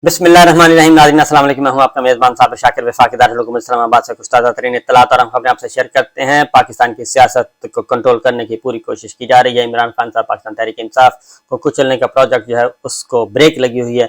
बिस्मिल्लाहिर्रहमानिर्रहीम। नाज़रीन अस्सलाम वालेकुम। मैं हूं आपका मेज़बान साबिर शाकिर वफाकी दारुल इस्लामाबाद से कुछ ताज़ा तरीन इत्तलात और हम खबरें आपसे शेयर करते हैं। पाकिस्तान की सियासत को कंट्रोल करने की पूरी कोशिश की जा रही है। इमरान खान साहब पाकिस्तान तहरीक इंसाफ को कुचलने का प्रोजेक्ट जो है उसको ब्रेक लगी हुई है।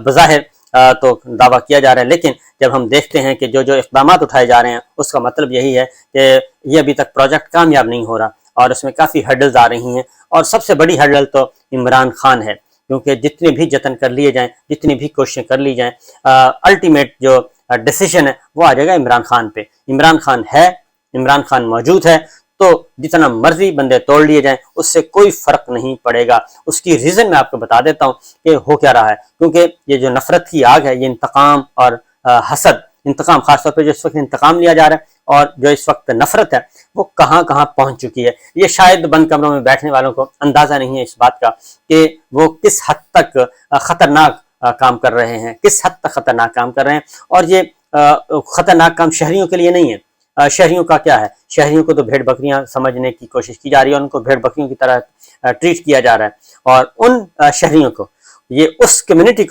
बज़ाहिर तो दावा किया जा रहा है, लेकिन जब हम देखते हैं कि जो जो इक़दाम उठाए जा रहे हैं उसका मतलब यही है कि ये अभी तक प्रोजेक्ट कामयाब नहीं हो रहा और उसमें काफ़ी हर्डल्स आ रही हैं। और सबसे बड़ी हर्डल तो इमरान खान है, क्योंकि जितने भी जतन कर लिए जाएं, जितनी भी कोशिशें कर ली जाएं, अल्टीमेट जो डिसीजन है वो आ जाएगा इमरान खान पे। इमरान खान है, इमरान खान मौजूद है, तो जितना मर्जी बंदे तोड़ लिए जाएं उससे कोई फर्क नहीं पड़ेगा। उसकी रीज़न मैं आपको बता देता हूं कि हो क्या रहा है। क्योंकि ये जो नफरत की आग है, ये इंतकाम और हसद, इंतकाम खासतौर पर जो इस वक्त इंतकाम लिया जा रहा है और जो इस वक्त नफरत है वो कहाँ कहाँ पहुंच चुकी है। ये शायद बंद कमरों में बैठने वालों को अंदाजा नहीं है इस बात का कि वो किस हद तक खतरनाक काम कर रहे हैं, किस हद तक खतरनाक काम कर रहे हैं। और ये खतरनाक काम शहरियों के लिए नहीं है। शहरियों का क्या है, शहरियों को तो भेड़ बकरियां समझने की कोशिश की जा रही है, उनको भेड़ बकरियों की तरह ट्रीट किया जा रहा है। और उन शहरियों को, ये उस कम्युनिटी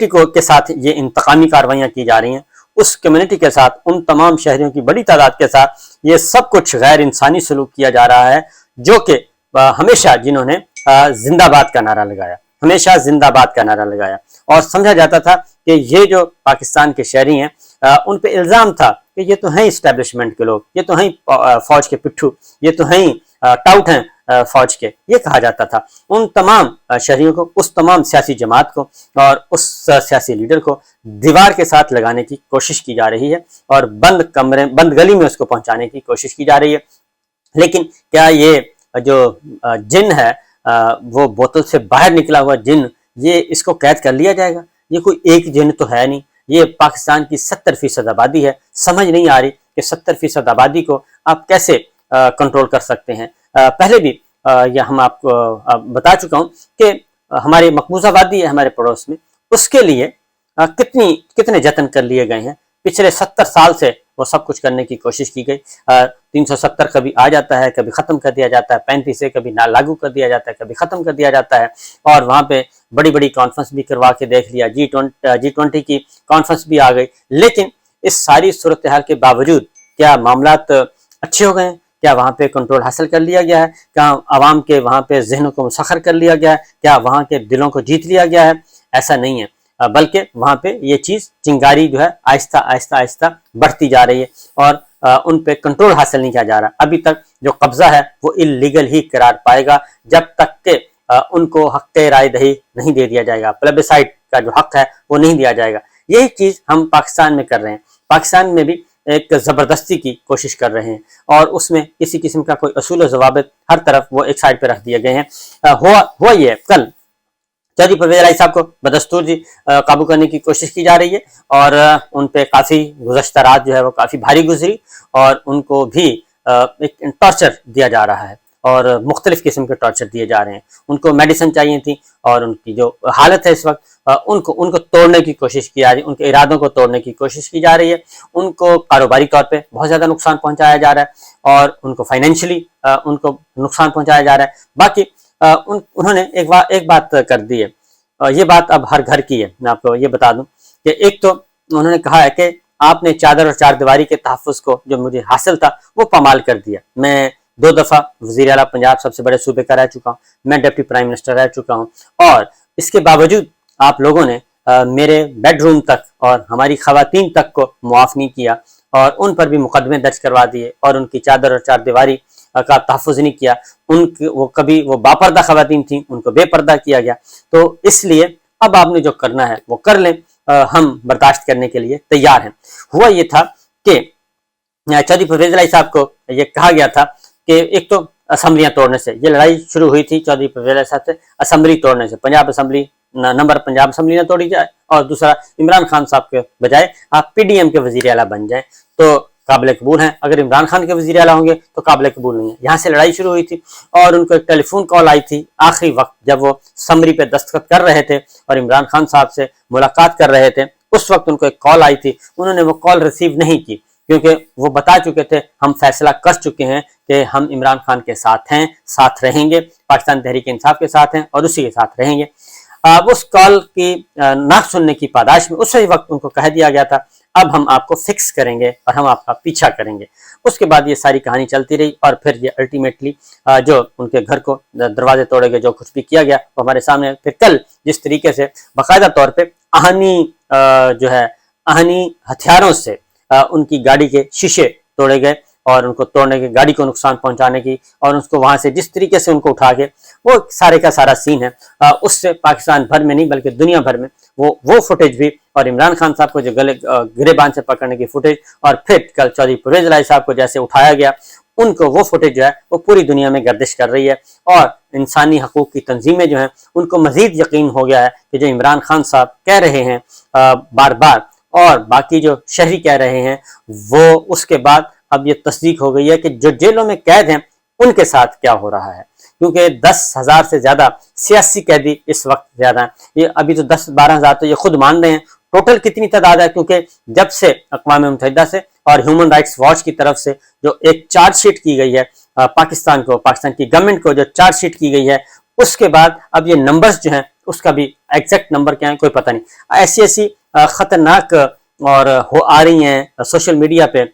को के साथ ये इंतकामी कार्रवाइयाँ की जा रही हैं। उस कम्युनिटी के साथ, उन तमाम शहरियों की बड़ी तादाद के साथ ये सब कुछ गैर इंसानी सलूक किया जा रहा है, जो कि हमेशा जिन्होंने जिंदाबाद का नारा लगाया, हमेशा जिंदाबाद का नारा लगाया और समझा जाता था कि ये जो पाकिस्तान के शहरी हैं उन पे इल्ज़ाम था कि ये तो हैं इस्टेब्लिशमेंट के लोग, ये तो हैं फौज के पिट्ठू, ये तो हैं टाउट हैं फौज के, ये कहा जाता था। उन तमाम शहरियों को, उस तमाम सियासी जमात को और उस सियासी लीडर को दीवार के साथ लगाने की कोशिश की जा रही है और बंद गली में उसको पहुंचाने की कोशिश की जा रही है। लेकिन क्या ये जो जिन है वो बोतल से बाहर निकला हुआ जिन, ये इसको कैद कर लिया जाएगा? ये कोई एक जिन तो है नहीं, ये पाकिस्तान की 70% आबादी है। समझ नहीं आ रही कि 70% आबादी को आप कैसे कंट्रोल कर सकते हैं। पहले भी यह हम आपको बता चुका हूं कि हमारी मकबूजा आबादी है हमारे पड़ोस में, उसके लिए कितने जतन कर लिए गए हैं। पिछले 70 साल से वो सब कुछ करने की कोशिश की गई। 370 कभी आ जाता है, कभी ख़त्म कर दिया जाता है, 35 से कभी ना लागू कर दिया जाता है, कभी ख़त्म कर दिया जाता है। और वहाँ पे बड़ी बड़ी कॉन्फ्रेंस भी करवा के देख लिया, G20 की कॉन्फ्रेंस भी आ गई। लेकिन इस सारी सूरत हाल के बावजूद क्या मामलात अच्छे हो गए हैं? क्या वहाँ पे कंट्रोल हासिल कर लिया गया है? क्या आवाम के वहाँ पे जहनों को मुसख्खर कर लिया गया है? क्या वहाँ के दिलों को जीत लिया गया है? ऐसा नहीं है, बल्कि वहाँ पे ये चीज़ चिंगारी जो है आहिस्ता आहिस्ता आहिस्ता बढ़ती जा रही है और उन पे कंट्रोल हासिल नहीं किया जा रहा। अभी तक जो कब्जा है वो इलीगल ही करार पाएगा जब तक के उनको हक राय दही नहीं दे दिया जाएगा, प्लेबिसाइट का जो हक है वो नहीं दिया जाएगा। यही चीज़ हम पाकिस्तान में कर रहे हैं। पाकिस्तान में भी एक ज़बरदस्ती की कोशिश कर रहे हैं और उसमें किसी किस्म का कोई असूल ज़वाबित हर तरफ वो एक साइड पे रख दिए गए हैं। हुआ ये कल चौधरी परवेज़ इलाही साहब को बदस्तूर जी काबू करने की कोशिश की जा रही है और उन पे काफ़ी गुज़श्ता रात जो है वो काफ़ी भारी गुजरी और उनको भी एक टॉर्चर दिया जा रहा है और मुख्तलिफ किस्म के टॉर्चर दिए जा रहे हैं। उनको मेडिसिन चाहिए थी और उनकी जो हालत है इस वक्त उनको तोड़ने की कोशिश की जा रही है, उनके इरादों को तोड़ने की कोशिश की जा रही है। उनको कारोबारी तौर पे बहुत ज़्यादा नुकसान पहुंचाया जा रहा है और उनको फाइनेंशियली उनको नुकसान पहुंचाया जा रहा है। बाकी उन्होंने एक बात कर दी है, ये बात अब हर घर की है। मैं आपको ये बता दूं कि एक तो उन्होंने कहा है कि आपने चादर और चार दीवारी के तहफ़्फ़ुज़ को जो मुझे हासिल था वो पामाल कर दिया। मैं 2 दफ़ा वज़ीर आला पंजाब सबसे बड़े सूबे का रह चुका हूँ, मैं डिप्टी प्राइम मिनिस्टर रह चुका हूँ और इसके बावजूद आप लोगों ने मेरे बेडरूम तक और हमारी ख़वातीन तक को मुआफ़ नहीं किया और उन पर भी मुकदमे दर्ज करवा दिए और उनकी चादर और चार दीवारी का तहफ़्फ़ुज़ नहीं किया। वो बापर्दा ख़वातीन थी, उनको बेपर्दा किया गया। तो इसलिए अब आपने जो करना है वो कर लें, हम बर्दाश्त करने के लिए तैयार हैं। हुआ ये था कि चौधरी परवेज़ इलाही साहब को ये कहा गया था कि एक तो असम्बलियाँ तोड़ने से ये लड़ाई शुरू हुई थी, चौधरी परवेज़ इलाही साहब से असम्बली तोड़ने से, पंजाब असम्बली पंजाब असम्बली ना तोड़ी जाए और दूसरा इमरान खान साहब के बजाय आप PDM के वज़ीर आला बन जाए तो काबिल कबूल हैं। अगर इमरान खान के वज़ीर आला होंगे तो काबिल कबूल नहीं है। यहाँ से लड़ाई शुरू हुई थी और उनको एक टेलीफोन कॉल आई थी आखिरी वक्त जब वो समरी पे दस्तखत कर रहे थे और इमरान खान साहब से मुलाकात कर रहे थे। उस वक्त उनको एक कॉल आई थी, उन्होंने वो कॉल रिसीव नहीं की क्योंकि वो बता चुके थे हम फैसला कर चुके हैं कि हम इमरान खान के साथ हैं, साथ रहेंगे, पाकिस्तान तहरीक इंसाफ के साथ हैं और उसी के साथ रहेंगे। उस कॉल की ना सुनने की पादाश में उसी वक्त उनको कह दिया गया था अब हम आपको फिक्स करेंगे और हम आपका पीछा करेंगे। उसके बाद ये सारी कहानी चलती रही और फिर ये अल्टीमेटली जो उनके घर को दरवाजे तोड़े गए, जो कुछ भी किया गया वो हमारे सामने। फिर कल जिस तरीके से बाकायदा तौर पे आहनी हथियारों से उनकी गाड़ी के शीशे तोड़े गए और उनको तोड़ने की, गाड़ी को नुकसान पहुंचाने की, और उसको वहां से जिस तरीके से उनको उठा के, वो सारे का सारा सीन है। उससे पाकिस्तान भर में नहीं बल्कि दुनिया भर में वो फुटेज भी, और इमरान खान साहब को जो गले गिरेबान से पकड़ने की फुटेज, और फिर कल चौधरी परवेज इलाही साहब को जैसे उठाया गया, उनको वो फुटेज जो है वो पूरी दुनिया में गर्दिश कर रही है। और इंसानी हकूक की तंजीमें जो हैं उनको मजीद यकीन हो गया है कि जो इमरान खान साहब कह रहे हैं बार बार, और बाकी जो शहरी कह रहे हैं, वो उसके बाद अब ये तस्दीक हो गई है कि जो जेलों में कैद हैं उनके साथ क्या हो रहा है। क्योंकि 10,000 से ज्यादा सियासी कैदी इस वक्त ज्यादा है। ये अभी तो 10-12 हजार तो ये खुद मान रहे हैं। टोटल कितनी तादाद है, क्योंकि जब से अक़वाम मुत्तहिदा से और ह्यूमन राइट्स वॉच की तरफ से जो एक चार्जशीट की गई है पाकिस्तान की गवर्नमेंट को जो चार्जशीट की गई है, उसके बाद अब ये नंबर्स जो हैं उसका भी एग्जैक्ट नंबर क्या है कोई पता नहीं। ऐसी खतरनाक और आ रही हैं सोशल मीडिया पे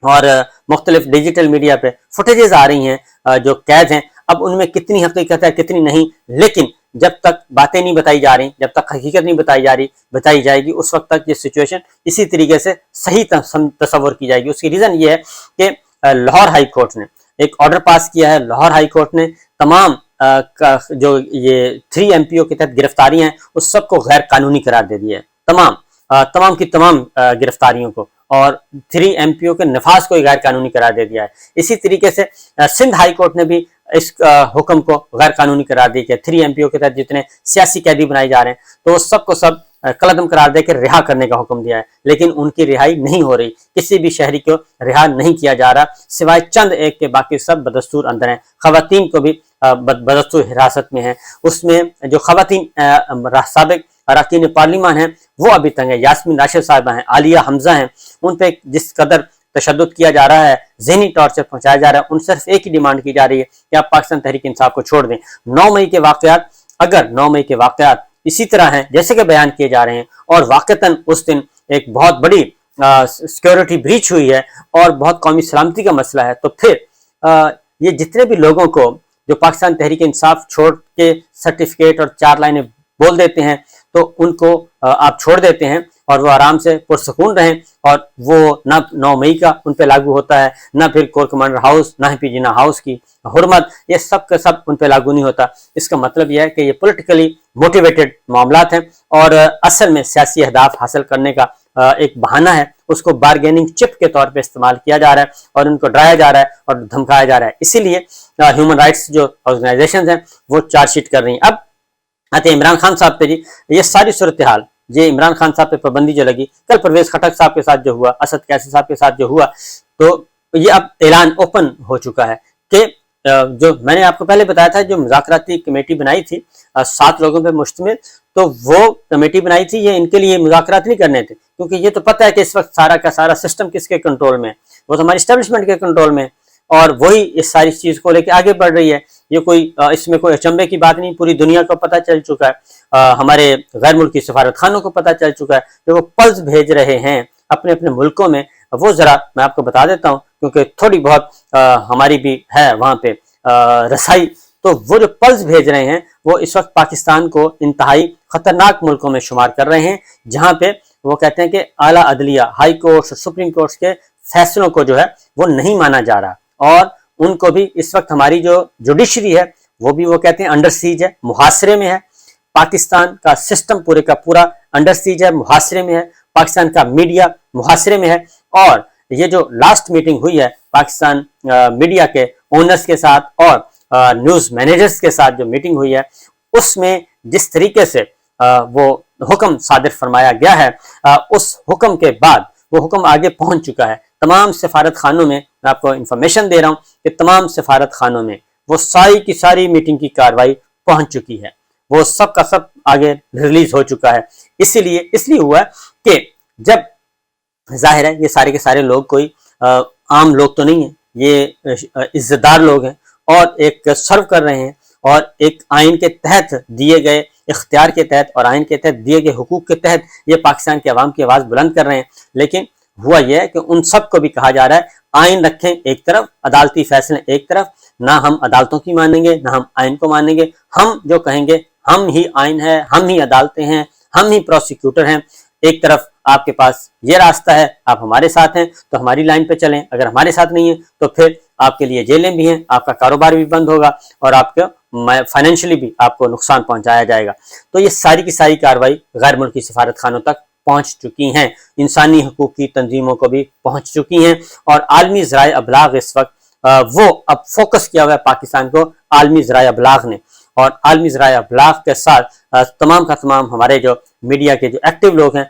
और मुख्तलिफ डिजिटल मीडिया पे फुटेजेस आ रही हैं जो कैद हैं। अब उनमें कितनी हकीकत है कितनी नहीं, लेकिन जब तक बातें नहीं बताई जा रही, जब तक हकीकत नहीं बताई जाएगी, उस वक्त तक ये सिचुएशन इसी तरीके से सही तस्वर की जाएगी। उसकी रीज़न ये है कि लाहौर हाई कोर्ट ने एक ऑर्डर पास किया है। लाहौर हाई कोर्ट ने तमाम जो ये 3 MPO के तहत गिरफ्तारियां हैं उस सबको गैर कानूनी करार दे दिया है, तमाम की तमाम गिरफ्तारियों को, और 3 MPO के नफाज को गैर कानूनी करार दे दिया है। इसी तरीके से सिंध हाई कोर्ट ने भी इस हुक्म को गैर कानूनी करार दी कि 3 MPO के तहत जितने सियासी कैदी बनाए जा रहे हैं तो वो सबको सब कलअदम करार दे के रिहा करने का हुक्म दिया है, लेकिन उनकी रिहाई नहीं हो रही। किसी भी शहरी को रिहा नहीं किया जा रहा सिवाय चंद एक के, बाकी सब बदस्तूर अंदर हैं। खवातीन को भी बदस्तूर हिरासत में है। उसमें जो खवातीन साबिक अरकान पार्लिमान हैं वो अभी तक है। यास्मीन राशिद साहिबा हैं, आलिया हमजा हैं, उन पे जिस कदर तशद्दुद किया जा रहा है, ज़हनी टॉर्चर पहुंचाया जा रहा है, उन सिर्फ एक ही डिमांड की जा रही है कि आप पाकिस्तान तहरीक इंसाफ को छोड़ दें। 9 मई के वाक़यात, अगर 9 मई के वाक़यात इसी तरह हैं जैसे कि बयान किए जा रहे हैं, और वाक़तन उस दिन एक बहुत बड़ी सिक्योरिटी ब्रीच हुई है और बहुत कौमी सलामती का मसला है, तो फिर ये जितने भी लोगों को जो पाकिस्तान तहरीक इंसाफ छोड़ के सर्टिफिकेट और 4 लाइनें बोल देते हैं तो उनको आप छोड़ देते हैं और वो आराम से पुरसकून रहें, और वो ना 9 मई का उन पे लागू होता है, ना फिर कोर कमांडर हाउस, ना ही जिना हाउस की हुर्मत, ये सब का सब उन पे लागू नहीं होता। इसका मतलब यह है कि ये पॉलिटिकली मोटिवेटेड मामलात हैं और असल में सियासी अहदाफ हासिल करने का एक बहाना है। उसको बारगेनिंग चिप के तौर पे इस्तेमाल किया जा रहा है और उनको डराया जा रहा है और धमकाया जा रहा है। इसीलिए ह्यूमन राइट्स जो ऑर्गेनाइजेशन हैं वो चार्जशीट कर रही हैं। अब आते इमरान खान साहब पे जी, ये सारी सूरत हाल, ये इमरान खान साहब पे पाबंदी जो लगी, कल परवेज खटक साहब के साथ जो हुआ, असद कैसी साहब के साथ जो हुआ, तो ये अब ऐलान ओपन हो चुका है कि जो मैंने आपको पहले बताया था, जो मुज़ाकराती कमेटी बनाई थी 7 लोगों पे मुश्तमिल, तो वो कमेटी बनाई थी, ये इनके लिए मुज़ाकरात नहीं करने थे, क्योंकि ये तो पता है कि इस वक्त सारा का सारा सिस्टम किसके कंट्रोल में है, वो तो हमारी इस्टेब्लिशमेंट के कंट्रोल में, और वही इस सारी चीज को लेकर आगे बढ़ रही है। ये कोई इसमें कोई अचंभे की बात नहीं, पूरी दुनिया को पता चल चुका है, हमारे गैर मुल्की सफारत खानों को पता चल चुका है, जो वो पल्स भेज रहे हैं अपने अपने मुल्कों में। वो जरा मैं आपको बता देता हूँ, क्योंकि थोड़ी बहुत हमारी भी है वहां पे रसाई। तो वो जो पल्स भेज रहे हैं वो इस वक्त पाकिस्तान को इंतहाई खतरनाक मुल्कों में शुमार कर रहे हैं, जहां पे वो कहते हैं कि आला अदलिया, हाई कोर्ट, सुप्रीम कोर्ट के फैसलों को जो है वो नहीं माना जा रहा, और उनको भी इस वक्त हमारी जो जुडिशरी है वो भी वो कहते हैं अंडर सीज है, मुहासरे में है। पाकिस्तान का सिस्टम पूरे का पूरा अंडर सीज है, मुहासरे में है। पाकिस्तान का मीडिया मुहासरे में है। और ये जो लास्ट मीटिंग हुई है पाकिस्तान मीडिया के ओनर्स के साथ और न्यूज मैनेजर्स के साथ जो मीटिंग हुई है, उसमें जिस तरीके से वो हुक्म सादिर फरमाया गया है, उस हुक्म के बाद वो हुक्म आगे पहुंच चुका है तमाम सफारत खानों में। मैं आपको इंफॉर्मेशन दे रहा हूं कि तमाम सफारत खानों में वो सारी की सारी मीटिंग की कार्रवाई पहुंच चुकी है, वो सब का सब आगे रिलीज हो चुका है। इसलिए हुआ कि जब जाहिर है ये सारे के सारे लोग कोई आम लोग तो नहीं है, ये इज्जतदार लोग हैं और एक सर्व कर रहे हैं और एक आइन के तहत दिए गए اختیار کے تحت اور آئین کے تحت دیے گئے حقوق کے تحت یہ پاکستان کے عوام کی آواز بلند کر رہے ہیں، لیکن ہوا یہ ہے کہ ان سب کو بھی کہا جا رہا ہے آئین رکھیں ایک طرف، عدالتی فیصلے ایک طرف، نہ ہم عدالتوں کی مانیں گے نہ ہم آئین کو مانیں گے، ہم جو کہیں گے ہم ہی آئین ہے، ہم ہی عدالتیں ہیں، ہم ہی پروسیکیوٹر ہیں، ایک طرف آپ کے پاس یہ راستہ ہے، آپ ہمارے ساتھ ہیں تو ہماری لائن پہ چلیں، اگر ہمارے ساتھ نہیں ہیں تو پھر آپ کے لیے جیلیں بھی ہیں، آپ کا کاروبار بھی بند ہوگا اور آپ کا فائنینشلی بھی آپ کو نقصان پہنچایا جائے گا۔ تو یہ ساری کی ساری کارروائی غیر ملکی سفارت خانوں تک پہنچ چکی ہیں، انسانی حقوق کی تنظیموں کو بھی پہنچ چکی ہیں، اور عالمی ذرائع ابلاغ اس وقت وہ اب فوکس کیا ہوا ہے پاکستان کو عالمی ذرائع ابلاغ نے، اور عالمی ذرائع ابلاغ کے ساتھ تمام کا تمام ہمارے جو میڈیا کے جو ایکٹیو لوگ ہیں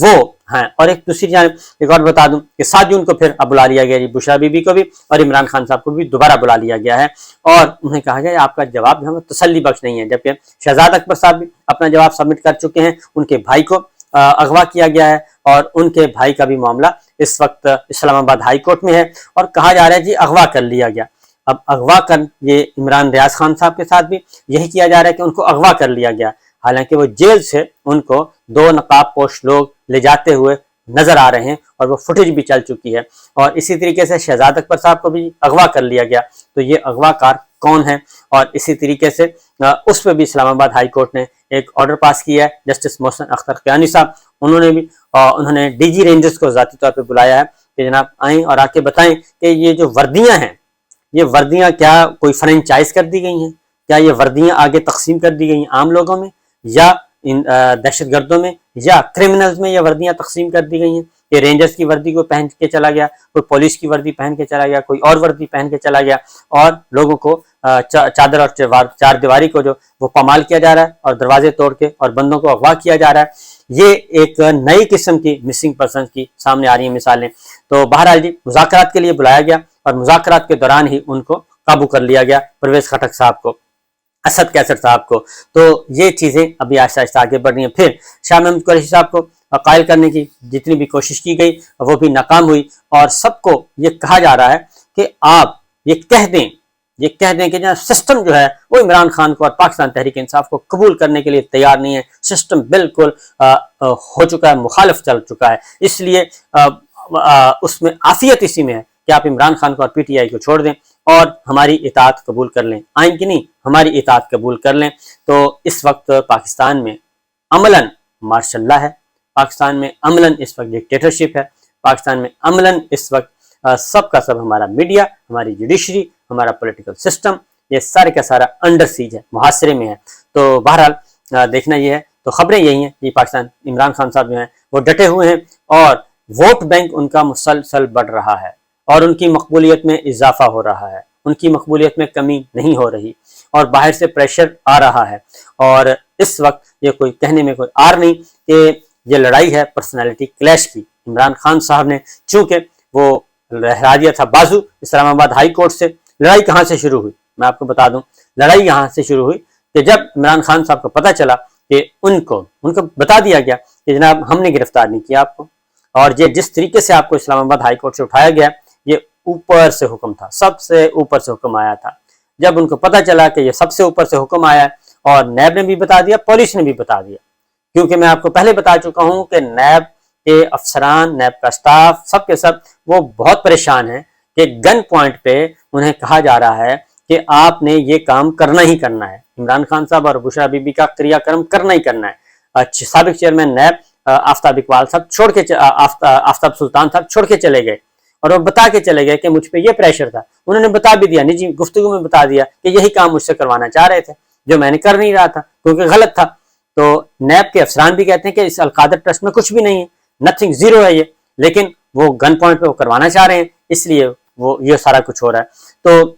وہ ہیں۔ اور ایک دوسری جانب ایک اور بتا دوں کہ 7 جون کو پھر اب بلا لیا گیا بشرا بی بی کو بھی اور عمران خان صاحب کو بھی دوبارہ بلا لیا گیا ہے، اور انہیں کہا گیا آپ کا جواب جو ہے تسلی بخش نہیں ہے، جبکہ شہزاد اکبر صاحب بھی اپنا جواب سبمٹ کر چکے ہیں، ان کے بھائی کو اغوا کیا گیا ہے اور ان کے بھائی کا بھی معاملہ اس وقت اسلام آباد ہائی کورٹ میں ہے، اور کہا جا رہا ہے جی اغوا کر لیا گیا۔ اب اغوا کر یہ عمران ریاض خان صاحب کے ساتھ بھی یہی کیا جا رہا ہے کہ ان کو اغوا کر لیا گیا، حالانکہ وہ جیل سے ان کو 2 نقاب پوش لوگ لے جاتے ہوئے نظر آ رہے ہیں اور وہ فوٹیج بھی چل چکی ہے، اور اسی طریقے سے شہزاد اکبر صاحب کو بھی اغوا کر لیا گیا۔ تو یہ اغوا کار کون ہے؟ اور اسی طریقے سے اس پہ بھی اسلام آباد ہائی کورٹ نے ایک آرڈر پاس کیا ہے، جسٹس محسن اختر قیانی صاحب انہوں نے ڈی جی رینجرز کو ذاتی طور پہ بلایا ہے کہ جناب آئیں اور آ کے بتائیں کہ یہ جو وردیاں ہیں یہ وردیاں کیا کوئی فرنچائز کر دی گئی ہیں، کیا یہ وردیاں آگے تقسیم کر دی گئی ہیں عام لوگوں میں یا دہشت گردوں میں یا کرمنلز میں یہ وردیاں تقسیم کر دی گئی ہیں کہ رینجرز کی وردی کو پہن کے چلا گیا، کوئی پولیس کی وردی پہن کے چلا گیا، کوئی اور وردی پہن کے چلا گیا، اور لوگوں کو چادر اور چار دیواری کو جو وہ پامال کیا جا رہا ہے اور دروازے توڑ کے اور بندوں کو اغوا کیا جا رہا ہے۔ یہ ایک نئی قسم کی مسنگ پرسنز کی سامنے آ رہی ہیں مثالیں۔ تو بہرحال جی مذاکرات کے لیے بلایا گیا اور مذاکرات کے دوران ہی ان کو قابو کر لیا گیا، پرویز خٹک صاحب کو، اسد کیسر صاحب کو۔ تو یہ چیزیں ابھی آہستہ آہستہ آگے بڑھ رہی ہیں۔ پھر شاہ محمود قریشی صاحب کو قائل کرنے کی جتنی بھی کوشش کی گئی وہ بھی ناکام ہوئی، اور سب کو یہ کہا جا رہا ہے کہ آپ یہ کہہ دیں کہ جہاں سسٹم جو ہے وہ عمران خان کو اور پاکستان تحریک انصاف کو قبول کرنے کے لیے تیار نہیں ہے، سسٹم بالکل ہو چکا ہے، مخالف چل چکا ہے، اس لیے اس میں عافیت اسی میں ہے کہ آپ عمران خان کو اور پی ٹی آئی کو چھوڑ دیں اور ہماری اطاعت قبول کر لیں، آئین کی نہیں ہماری اطاعت قبول کر لیں۔ تو اس وقت پاکستان میں عملاً مارشل لا ہے، پاکستان میں عملاً اس وقت ڈکٹیٹرشپ ہے، پاکستان میں عملاً اس وقت سب کا سب ہمارا میڈیا، ہماری جوڈیشری، ہمارا پولیٹیکل سسٹم یہ سارے کا سارا انڈر سیج ہے، محاصرے میں ہے۔ تو بہرحال دیکھنا یہ ہے، تو خبریں یہی ہیں کہ پاکستان عمران خان صاحب جو ہیں وہ ڈٹے ہوئے ہیں اور ووٹ بینک ان کا مسلسل بڑھ رہا ہے اور ان کی مقبولیت میں اضافہ ہو رہا ہے، ان کی مقبولیت میں کمی نہیں ہو رہی، اور باہر سے پریشر آ رہا ہے، اور اس وقت یہ کوئی کہنے میں کوئی آر نہیں کہ یہ لڑائی ہے پرسنالٹی کلیش کی۔ عمران خان صاحب نے چونکہ وہ لہرا دیا تھا بازو اسلام آباد ہائی کورٹ سے، لڑائی کہاں سے شروع ہوئی میں آپ کو بتا دوں، لڑائی یہاں سے شروع ہوئی کہ جب عمران خان صاحب کو پتہ چلا کہ ان کو بتا دیا گیا کہ جناب ہم نے گرفتار نہیں کیا آپ کو، اور یہ جس طریقے سے آپ کو اسلام آباد ہائی کورٹ سے اٹھایا گیا یہ اوپر سے حکم تھا، سب سے اوپر سے حکم آیا تھا۔ جب ان کو پتہ چلا کہ یہ سب سے اوپر سے حکم آیا ہے، اور نیب نے بھی بتا دیا، پولیس نے بھی بتا دیا، کیونکہ میں آپ کو پہلے بتا چکا ہوں کہ نیب کے افسران، نیب کا سٹاف سب کے سب وہ بہت پریشان ہیں کہ گن پوائنٹ پہ انہیں کہا جا رہا ہے کہ آپ نے یہ کام کرنا ہی کرنا ہے، عمران خان صاحب اور بشرا بی بی کا کریا کرم کرنا ہی کرنا ہے۔ سابق چیئرمین نیب آفتاب اقبال صاحب آفتاب سلطان صاحب چھوڑ کے چلے گئے، اور وہ بتا کے چلے گئے کہ مجھ پہ یہ پریشر تھا، انہوں نے بتا بھی دیا، نجی گفتگو میں بتا دیا کہ یہی کام مجھ سے کروانا چاہ رہے تھے جو میں نے کر نہیں رہا تھا کیونکہ غلط تھا۔ تو نیب کے افسران بھی کہتے ہیں کہ اس القادر ٹرسٹ میں کچھ بھی نہیں ہے، نتھنگ، زیرو ہے یہ، لیکن وہ گن پوائنٹ پہ وہ کروانا چاہ رہے ہیں، اس لیے وہ یہ سارا کچھ ہو رہا ہے۔ تو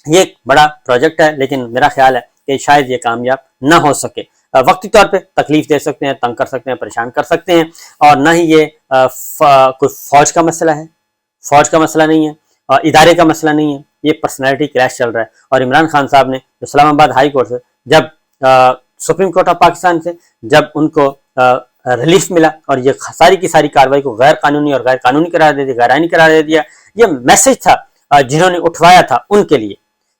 یہ ایک بڑا پروجیکٹ ہے، لیکن میرا خیال ہے کہ شاید یہ کامیاب نہ ہو سکے، وقتی طور پہ تکلیف دے سکتے ہیں، تنگ کر سکتے ہیں، پریشان کر سکتے ہیں، اور نہ ہی یہ کوئی فوج کا مسئلہ ہے، فوج کا مسئلہ نہیں ہے، ادارے کا مسئلہ نہیں ہے، یہ پرسنالٹی کلیش چل رہا ہے۔ اور عمران خان صاحب نے اسلام آباد ہائی کورٹ سے جب سپریم کورٹ آف پاکستان سے جب ان کو ریلیف ملا اور یہ ساری کی ساری کارروائی کو غیر قانونی اور غیر قانونی قرار دے دیا، غیر آئینی قرار دے دیا، یہ میسج تھا جنہوں نے اٹھوایا تھا ان کے لیے،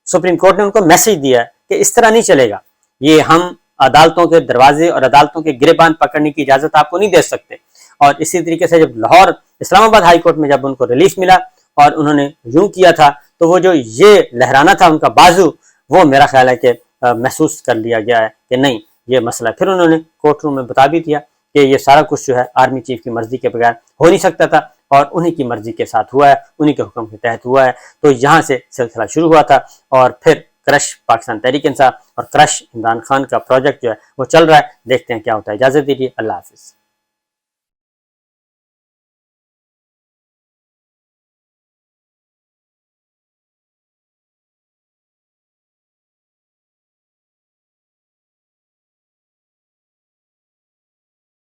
سپریم کورٹ نے ان کو میسج دیا ہے کہ اس طرح نہیں چلے گا، یہ ہم عدالتوں کے دروازے اور عدالتوں کے گریبان پکڑنے کی اجازت آپ کو نہیں دے سکتے۔ اور اسی طریقے سے جب لاہور اسلام آباد ہائی کورٹ میں جب ان کو ریلیف ملا اور انہوں نے یوں کیا تھا تو وہ جو یہ لہرانا تھا ان کا بازو، وہ میرا خیال ہے کہ محسوس کر لیا گیا ہے کہ نہیں یہ مسئلہ۔ پھر انہوں نے کورٹ روم میں بتا بھی دیا کہ یہ سارا کچھ جو ہے آرمی چیف کی مرضی کے بغیر ہو نہیں سکتا تھا اور انہی کی مرضی کے ساتھ ہوا ہے، انہی کے حکم کے تحت ہوا ہے۔ تو یہاں سے سلسلہ شروع ہوا تھا اور پھر کرش پاکستان تحریک انصاف اور کرش عمران خان کا پروجیکٹ جو ہے وہ چل رہا ہے۔ دیکھتے ہیں کیا ہوتا ہے۔ اجازت دیجیے، اللہ حافظ۔